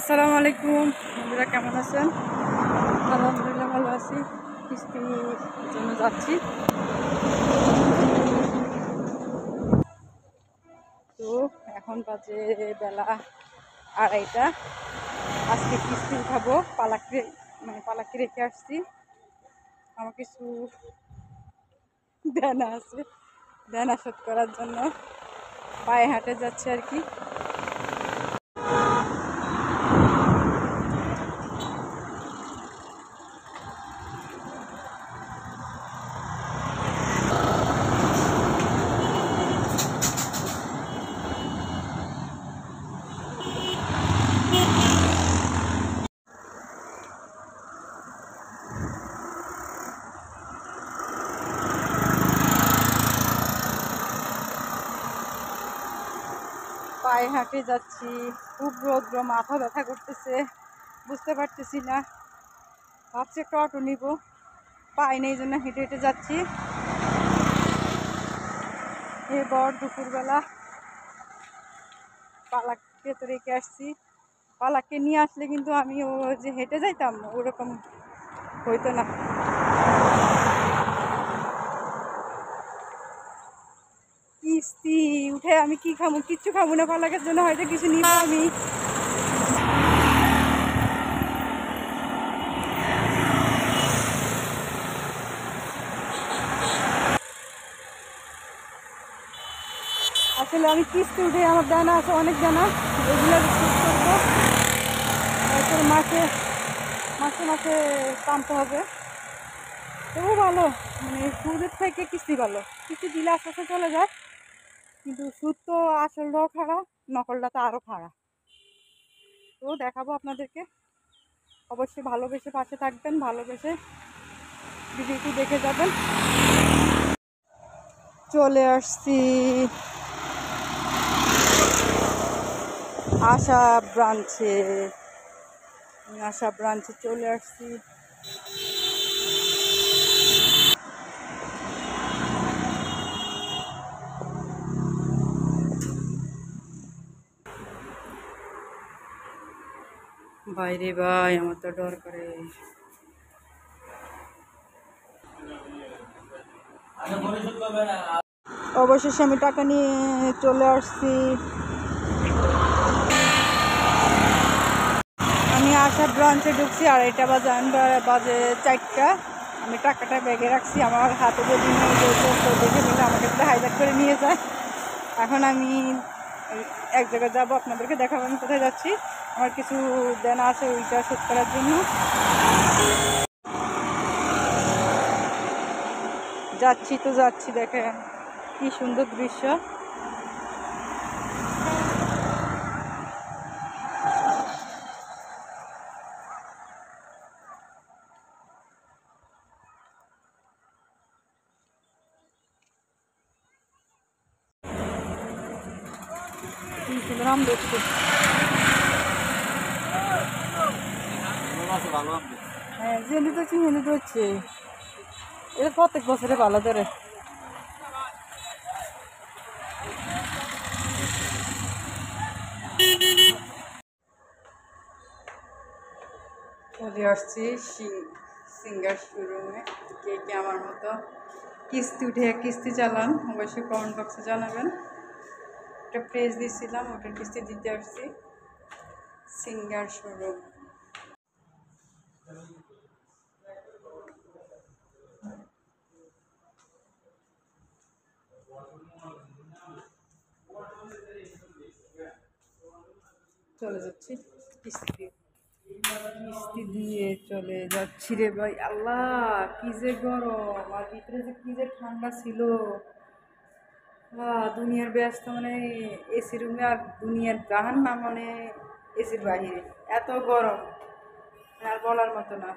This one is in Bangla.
আসসালামু আলাইকুম বন্ধুরা, কেমন আছেন? আলহামদুলিল্লাহ ভালো আছি। কিস্তির জন্য যাচ্ছি। তো এখন বাজে বেলা 2:30। আজকে কিস্তি উঠাবো। পালাকি রেখে আসছি। আমার কিছু দেনা আছে, দেনা শোধ করার জন্য পায়ে হাঁটে যাচ্ছে আর কি। পায়ে হাঁটে যাচ্ছি, খুব রৌদ্র, মাথা ব্যথা করতেছে, বুঝতে পারতেছি না। ভাবছি একটা অটো নিব, পাই নেই, জন্য হেঁটে হেঁটে যাচ্ছি। এবার দুপুরবেলা পালাককে তো রেখে আসছি। পালাককে নিয়ে আসলে কিন্তু আমি ও যে হেঁটে যাইতাম ওরকম হইতো না। কিস্তি উঠে আমি কি খাবো? কিচ্ছু খাবো না। পালাকের জন্য হয়তো কিছু নিব আমি। আসলে আমি কিস্তি উঠে আমার দানা আছে, অনেক দানা, এগুলো শোধ করবো। তারপর মাসে মাসে মাসে টানতে হবে। তবু ভালো, মানে সুদের থেকে কিস্তি ভালো। কিস্তি দিলে আস্তে আস্তে চলে যায়, কিন্তু সুদ তো আসলটাও খারাপ, নকলটা তো আরও খারাপ। তো দেখাবো আপনাদেরকে। অবশ্যই ভালোবেসে পাশে থাকবেন, ভালোবেসে ভিডিওটি দেখে যাবেন। চলে আসছি আশা ব্রাঞ্চে চলে আসছি। বাইরে ভাই, আমার তো ডর করে। অবশেষে আমি টাকা নিয়ে চলে আসছি। আমি আশা ব্রাঞ্চে ঢুকছি, আর এটা বাজে 4টা। আমি টাকাটা ব্যাগে রাখছি, আমার হাতে যদি দেখে নিলে আমাকে একটা হাইজ্যাক করে নিয়ে যায়। এখন আমি এক জায়গায় যাবো, আপনাদেরকে দেখাবো আমি কোথায় যাচ্ছি। আমার কিছু দেনা আছে, ওইটা শোধ করার জন্য যাচ্ছি। দেখেন কি সুন্দর দৃশ্য। দেখতে হ্যাঁ, জেনে তো চিনি তো হচ্ছে এটা প্রত্যেক বছরে ভালো ধরে। চলে আসছি সিঙ্গার শোরুমে। কে কে আমার মতো কিস্তি উঠে কিস্তি চালান অবশ্যই কমেন্ট বক্সে জানাবেন। একটা প্রেস দিয়েছিলাম, ওটার কিস্তি দিতে আসছি সিঙ্গার শোরুম। চলে যাচ্ছি কিস্তি দিয়ে চলে যাচ্ছি রে ভাই। আল্লাহ, কি যে গরম, আর ভিতরে যে কি যে ঠান্ডা ছিল। দুনিয়ার ব্যস্ত মানে এসি রুমে, আর দুনিয়ার জাহান্নাম মানে এসির বাহিরে। এত গরম আর বলার মতো না।